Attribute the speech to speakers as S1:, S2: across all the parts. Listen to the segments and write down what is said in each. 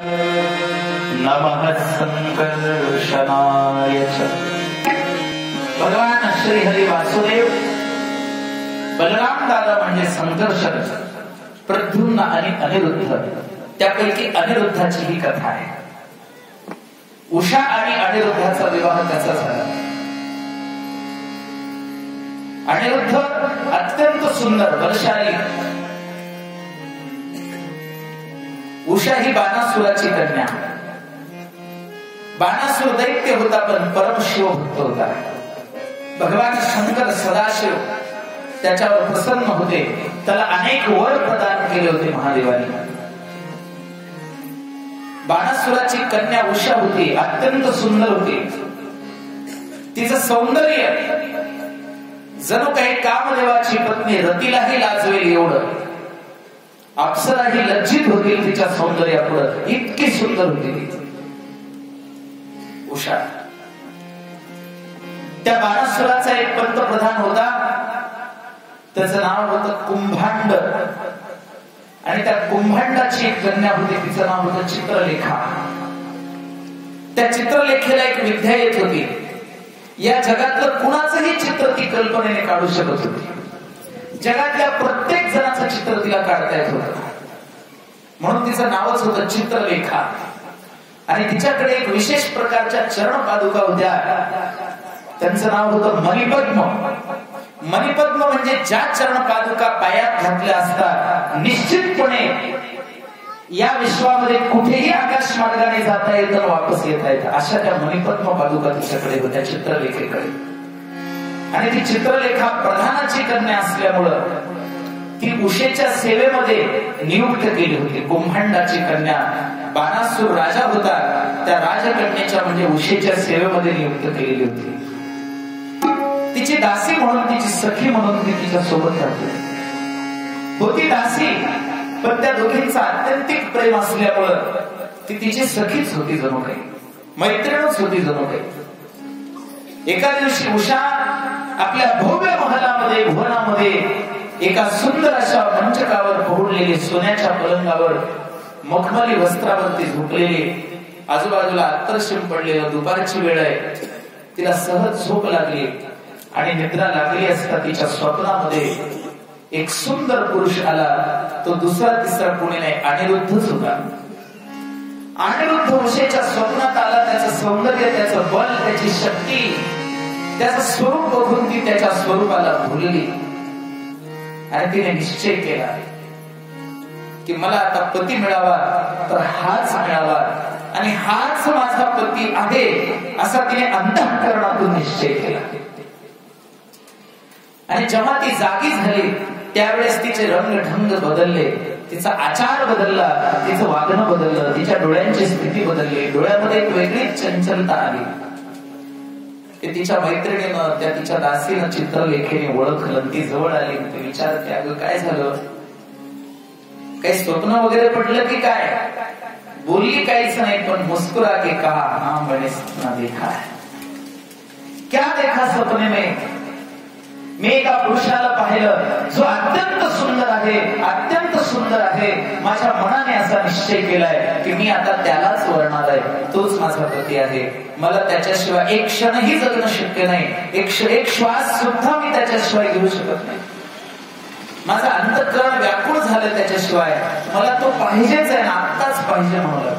S1: नमः संकर्षणाय च। भगवान श्रीहरी वासुदेव बलराम दादा म्हणजे संकर्षण, प्रद्युम्न आणि अनिरुद्ध, त्यापैकी अनिरुद्धाची ही कथा आहे। उषा आणि अनिरुद्धाचा विवाह कसा झाला? अनिरुद्ध अत्यंत सुंदर बलशाली, उषा ही बाणासुराची कन्या। बाणासुर दैत्य होता पण परमशिव भक्त होता। भगवान शंकर सदाशिव त्याच्यावर प्रसन्न होते, त्याला अनेक वर प्रदान केले होते महादेवाने। बाणासुराची कन्या उषा होती, अत्यंत सुंदर होती। तिचं सौंदर्य जणू काही कामदेवाची पत्नी रतीलाही लाजवेल एवढं, अप्सराही लज्जित होती तिच्या सौंदर्यापुढे, इतकी सुंदर होती ती उषा। त्या बाणासुराचा एक पंतप्रधान होता, त्याचं नाव होतं कुंभांड, आणि त्या कुंभांडाची एक कन्या होती, तिचं नाव होतं चित्रलेखा। त्या चित्रलेखेला एक विद्या येत होती, या जगातलं कुणाचंही चित्र ती कल्पनेने काढू शकत होती। जगातल्या प्रत्येक जणाचं चित्र तिला काढता येत होतं, म्हणून तिचं नावच होतं चित्रलेखा। आणि तिच्याकडे एक विशेष प्रकारच्या चरण पादुका होत्या, त्यांचं नाव होतं मणिपद्म। मणिपद्म म्हणजे ज्या चरण पादुका पायात घातल्या असतात निश्चितपणे या विश्वामध्ये कुठेही आकाश मार्गाने जाता येतं, वापस येता येतं, अशा त्या मणिपद्म पादुका तिच्याकडे होत्या, चित्रलेखेकडे। आणि ती चित्रलेखा प्रधानाची कन्या असल्यामुळं ती उषेच्या सेवेमध्ये नियुक्त केली होती। कुंभांडाची कन्या, बाणासुर राजा होता, त्या राजकन्याच्या म्हणजे उषेच्या सेवेमध्ये नियुक्त केलेली होती। तिची दासी म्हणून, तिची सखी म्हणून ती तिच्या सोबत राहते होती। दासी, पण त्या दोघींचा अत्यंतिक प्रेम असल्यामुळं ती तिची सखीच होती, जणू काही मैत्रीणच होती जणू काही। एका दिवशी उषा आपल्या भव्य महलामध्ये, भुवनामध्ये एका सुंदर अशा मंचकावर पहुडलेली, सोन्याच्या पलंगावर मखमली वस्त्रावरती झोपलेली, आजूबाजूला अत्तरशिम पडलेलं, दुपारची वेळ आहे, तिला सहज झोप लागली आणि निद्रा लागली असता तिच्या स्वप्नामध्ये एक सुंदर पुरुष आला। तो दुसरा तिसरा कोणी नाही, अनिरुद्धच होता। अनिरुद्ध उषेच्या स्वप्नात आला, त्याचं सौंदर्य, त्याचं बल, त्याची शक्ती, त्याचं स्वरूप बघून ती त्याच्या स्वरूपाला भुलली आणि तिने निश्चय केला की मला आता पती मिळावा तर हाच मिळावा, आणि हाच माझा पती आहे असा तिने अंतःकरणातून निश्चय केला। आणि जेव्हा ती जागी झाली त्यावेळेस तिचे रंग ढंग बदलले, तिचा आचार बदलला, तिचं वागणं बदललं, तिच्या डोळ्यांची स्थिती बदलली, डोळ्यामध्ये एक वेगळीच चंचलता आली। तिच्या मैत्रिणीनं, त्या तिच्या दासीनं, चित्रलेखेने ओळखलं, ती जवळ आली, ती विचारते, अगं काय झालं, काही स्वप्न वगैरे पडलं की काय? बोलली काहीच नाही, पण मुस्कुरा के कहा, हाँ मैंने सपना देखा है। क्या देखा सपने में? मी एका पुरुषाला पाहिलं जो अत्यंत सुंदर आहे, अत्यंत सुंदर आहे। माझ्या मनाने असा निश्चय केलाय की मी आता त्यालाच वरणार आहे, तोच माझा पती आहे। मला त्याच्याशिवाय एक क्षणही जगणं शक्य नाही, एक श्वास सुद्धा मी त्याच्याशिवाय घेऊ शकत नाही। माझं अंतःकरण व्याकुळ झालं त्याच्याशिवाय, मला तो पाहिजेच आहे ना, आत्ताच पाहिजे म्हणलं।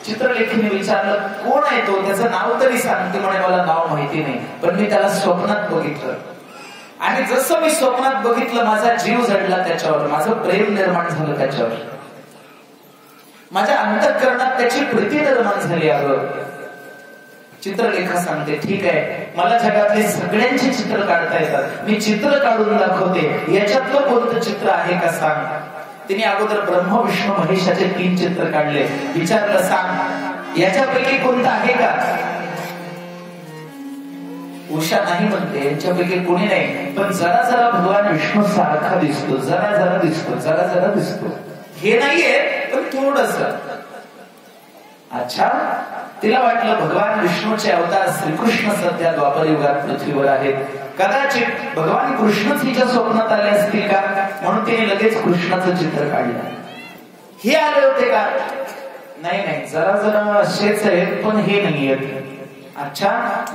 S1: चित्रलेखीने विचारलं, कोण आहे तो, त्याचं नाव तरी सांगते? म्हणे मला नाव माहिती नाही, पण मी त्याला स्वप्नात बघितलं, आणि जसं मी स्वप्नात बघितलं माझा जीव जडला त्याच्यावर, माझं प्रेम निर्माण झालं त्याच्यावर, माझ्या अंतःकरणात त्याची प्रीती निर्माण झाली। अगं चित्रलेखा सांगते, ठीक आहे, मला जगातले सगळ्यांची चित्र काढता येतात, मी चित्र काढून दाखवते, याच्यातलं कोणतं चित्र आहे का सांग। तिने अगोदर ब्रह्म विष्णू महेशाचे 3 चित्र काढले, विचारलं सांग याच्यापैकी कोणतं आहे का? उषा नाही म्हणते, यांच्यापैकी कोणी नाही, पण जरा जरा भगवान विष्णू सारखा दिसतो, जरा जरा दिसतो, जरा जरा दिसतो, हे नाहीये पण थोडस। अच्छा, तिला वाटलं भगवान विष्णूचे अवतार श्रीकृष्ण सध्या द्वापर युगात पृथ्वीवर आहेत, कदाचित भगवान कृष्णच हिच्या स्वप्नात आले असतील का, म्हणून तिने लगेच कृष्णाचं चित्र काढलं। हे आले होते का? नाही नाही, जरा जरा असेच आहेत पण हे नाही आहेत. अच्छा,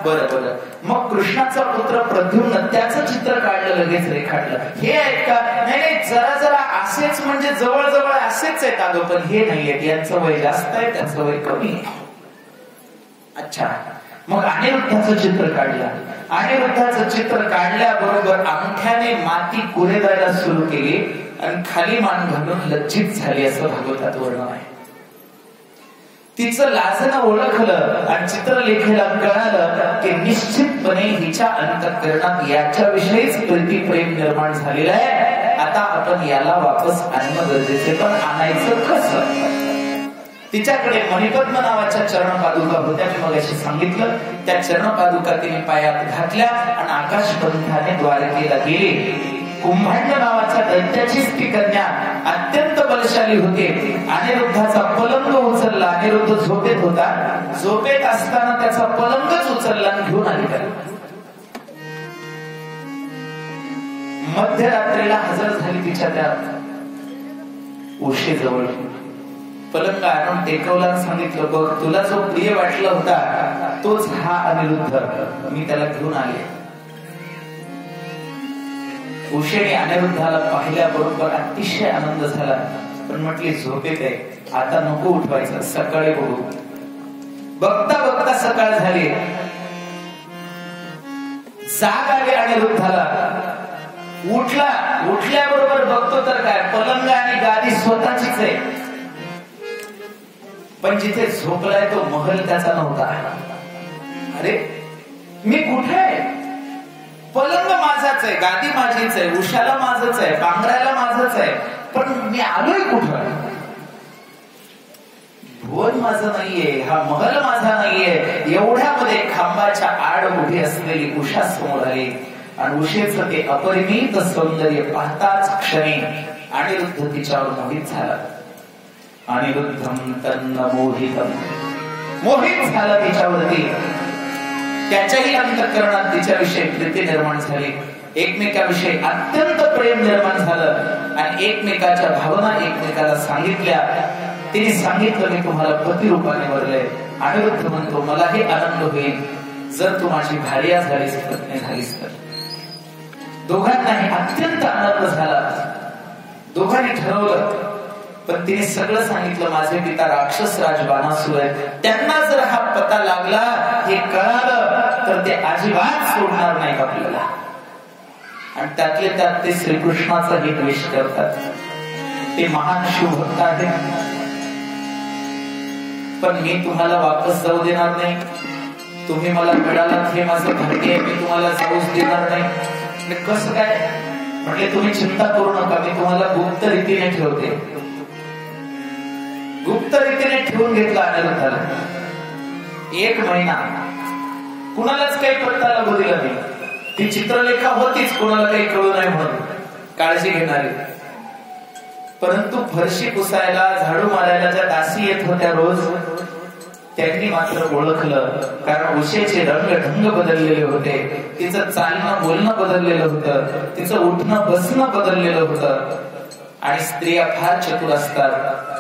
S1: बरं बरं. मग कृष्णाचा पुत्र प्रद्युम्न त्याचं चित्र काढलं, लगेच रेखाटलं. हे आहेत का? नाही नाही, जरा जरा असेच म्हणजे जवळजवळ असेच आहेत अगं, पण हे नाही आहेत. यांचं वय जास्त आहे, त्याचं वय कमी आहे. अच्छा, मग अनिरुद्धाचं चित्र काढलं. अनिरुद्धाचं चित्र काढल्याबरोबर अंगठ्याने माती कुरेदायला सुरू केली आणि खाली मान घालून लज्जित झाली, असं भागवतात वर्णन आहे. तिचं लाजणं ओळखलं आणि चित्रलेखेला कळालं की निश्चितपणे हिच्या अंतःकरणात याच्याविषयीच प्रीती प्रेम निर्माण झालेलं आहे. आता आपण याला वापस आणणं गरजेचे, पण आणायचं कसं? तिच्याकडे मणिपद्म नावाच्या चरणपादुका होत्या, मी मगाशी सांगितलं. त्या चरणपादुका तिने पायात घातल्या आणि आकाशपंथाने द्वारकेला गेली. कुंभांड नावाच्या दैत्याचीच ती कन्या अत्यंत बलशाली होती. अनिरुद्धाचा पलंग उचलला. अनिरुद्ध झोपेत होता. झोपेत असताना त्याचा पलंगच उचलला आणि घेऊन आली. मध्यरात्रीला हजर झाली तिच्या त्या उशीजवळ. पलंग आणून टेकवला, सांगितलं, बघ तुला जो प्रिय वाटला होता तोच हा अनिरुद्ध, मी त्याला घेऊन आले. उशेने अनिरुद्धाला पाहिल्याबरोबर अतिशय आनंद झाला, पण म्हटली झोपेत आहे, आता नको उठवायचं, सकाळी बघू. बघता बघता सकाळ झाली. जाग आली अनिरुद्धाला. उठला. उठल्याबरोबर बघतो तर काय, पलंग आणि गादी स्वतःचीच आहे, पण जिथे झोपलाय तो महल त्याचा नव्हता. अरे मी कुठे आहे? पलंग माझाच आहे, गादी माझीच आहे, उशाला माझच आहे, पांघरायला माझच आहे, पण मी आलोय कुठं? भुवन माझं नाहीये, हा महल माझा नाहीये. एवढ्यामध्ये खांबाच्या आड उभी असलेली उषा समोर आली आणि उषेचं ते अपरिमित सौंदर्य पाहताच क्षणी अनिरुद्ध तिच्यावर मोहित झाला. अनिरुद्धम तन्न मोहितम, मोहित झाला तिच्यावरती. त्याच्याही अंतःकरणात तिच्याविषयी प्रीती निर्माण झाली. एकमेकाविषयी अत्यंत प्रेम निर्माण झालं आणि एकमेकाच्या भावना एकमेकाला सांगितल्या. तिने सांगितलं, मी तुम्हाला पती रूपाने वरले. अनिरुद्ध म्हणतो, मलाही आनंद होईल जर तू माझी भार्या झालीस, पत्नी झालीस तर. दोघांनाही अत्यंत आनंद झाला. दोघांनी ठरवलं, पण तिने सगळं सांगितलं, माझे पिता राक्षस राज बाणासुर आहेत, त्यांना जर हा पता लागला, हे कळालं तर ते अजिबात सोडणार नाही आपल्याला. आणि त्यातले त्यात ते श्रीकृष्णाचाही द्वेष करतात. ते महान शिवभक्त आहेत, पण मी तुम्हाला वापस जाऊ देणार नाही. तुम्ही मला मिळालात हे माझं भाग्य आहे, मी तुम्हाला जाऊच देणार नाही. कसं काय? म्हटले, तुम्ही चिंता करू नका, मी तुम्हाला गुप्त रीतीने ठेवते. गुप्त रीतीने ठेवून घेतला अनिरुद्धाला. 1 महिना कुणालाच काही पत्ता लागू दिला नाही. ती चित्रलेखा होतीच, कोणाला काही कळू नये म्हणून काळजी घेणारी. परंतु फरशी पुसायला, झाडू मारायला ज्या दासी येत होत्या रोज, त्यांनी मात्र ओळखलं. कारण उषेचे रंग ढंग बदललेले होते, तिचं चालणं बोलणं बदललेलं होतं, तिचं उठणं बसणं बदललेलं होतं. आणि स्त्रिया फार चतुर असतात.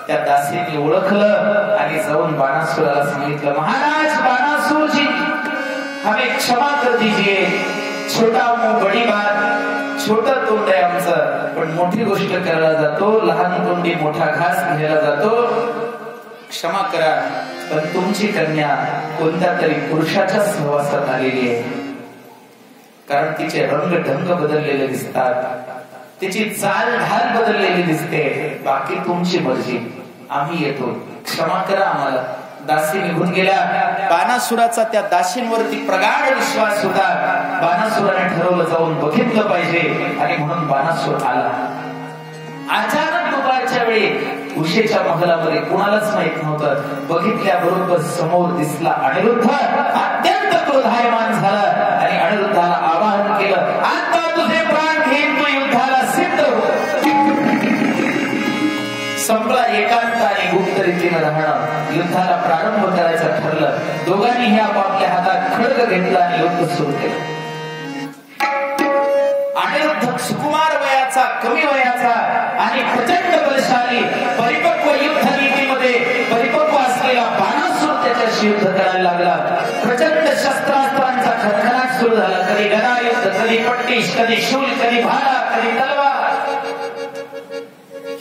S1: त्या दासीने ओळखलं आणि जाऊन बाणासुराला सांगितलं, महाराज बाणासुर जी, हमें क्षमा कर दीजिए, छोटा मुंह बडी बात, छोटं तोंड आहे आमचं, पण मोठी गोष्ट करायला जातो, लहान तोंडी मोठा घास घ्यायला जातो, क्षमा करा. पण तुमची कन्या कोणत्या तरी पुरुषाच्या सहवासात आलेली आहे. कारण तिचे रंग ढंग बदललेले दिसतात, तिची चाल ढाल बदललेली दिसते. बाकी तुमची मर्जी, आम्ही येतो, क्षमा करा आम्हाला. दासी निघून गेल्या. बाणासुराचा त्या दासींवरती प्रगाढ विश्वास होता. बाणासुराने ठरवलं, जाऊन बघितलं पाहिजे, आणि म्हणून बाणासुर आला. अचानक दुपारच्या वेळी उषेच्या महलामध्ये कुणालाच माहित नव्हतं. बघितल्याबरोबर समोर दिसला अनिरुद्ध. अत्यंत क्रोधायमान झाला आणि अनिरुद्धाला आवाहन केलं, आता तुझे प्राण घेईन, तू युद्धाला सिद्ध हो. संपला एकांत आणि गुप्त रीतीने राहणं. युद्धाला प्रारंभ करायचं ठरलं. दोघांनीही आपापल्या हातात खड्ग घेतला आणि युद्ध सुरू केलं. अनिरुद्ध सुकुमार वयाचा, कमी वयाचा आणि प्रचंड बलशाली परिपक्व युद्ध नीतीमध्ये परिपक्व असलेला बाणासूर त्याच्याशी युद्ध करायला लागला. प्रचंड शस्त्रास्त्रांचा खणखणाट सुरू झाला. कधी गदा युद्ध, कधी पट्टीश, कधी शूल, कधी भाला, कधी तलवार.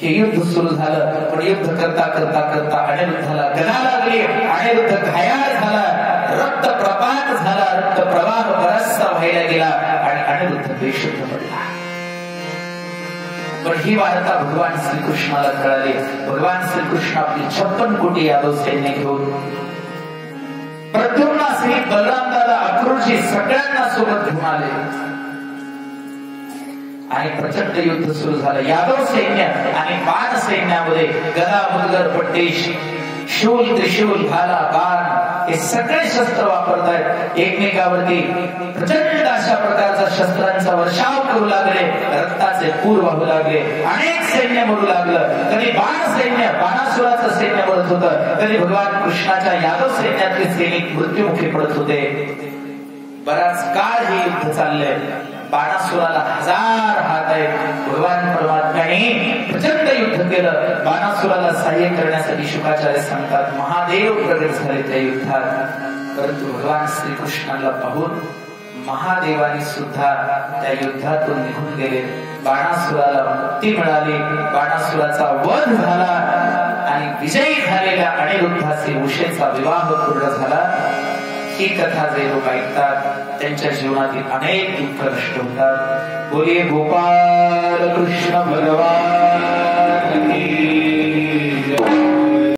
S1: हे युद्ध सुरू झालं. पण युद्ध करता करता करता अनिरुद्धाला गदा लागली. अनिरुद्ध घायाळ झाला, रक्त प्रपात झाला, रक्त प्रवाह बराचसा व्हायला गेला आणि अनिरुद्ध बेशुद्ध पडला. पण ही वार्ता भगवान श्रीकृष्णाला कळाली. भगवान श्रीकृष्ण आपली 56 कोटी यादव सैन्य घेऊन प्रद्युम्नासहित बलराम दादा, अक्रूरजी सगळ्यांना सोबत घेऊन आले आणि प्रचंड युद्ध सुरू झालं. यादव सैन्य आणि बाण सैन्यामध्ये गदा, मुदगर, पट्टीश, शूल, त्रिशूल, भाला, बाण हे सगळे शस्त्र वापरतायत. एकमेकावरती प्रचंड अशा प्रकारचा शस्त्रांचा वर्षाव करू लागले. रक्ताचे पूर वाहू लागले. अनेक सैन्य मरू लागलं. कधी बाण सैन्य, बाणासुराचं सैन्य मरत होतं, कधी भगवान कृष्णाच्या यादव सैन्यातले सैनिक मृत्युमुखी पडत होते. बराच काळ हे युद्ध चाललंय. बाणासुराला 1000 हात आहेत. भगवान परमात्म्याने प्रचंड युद्ध केलं. बाणासुराला सहाय्य करण्यासाठी शुकाचार्य सांगतात महादेव प्रगट झाले त्या युद्धात. परंतु भगवान श्रीकृष्णाला पाहून महादेवानी सुद्धा त्या युद्धातून निघून गेले. बाणासुराला मुक्ती मिळाली. बाणासुराचा वध झाला आणि विजयी झालेल्या अनिरुद्धाचे उषेचा विवाह पूर्ण झाला. ही कथा जे लोक ऐकतात त्यांच्या जीवनातील अनेक दुःख नष्ट होतात. बोलिये गोपाल कृष्ण भगवान की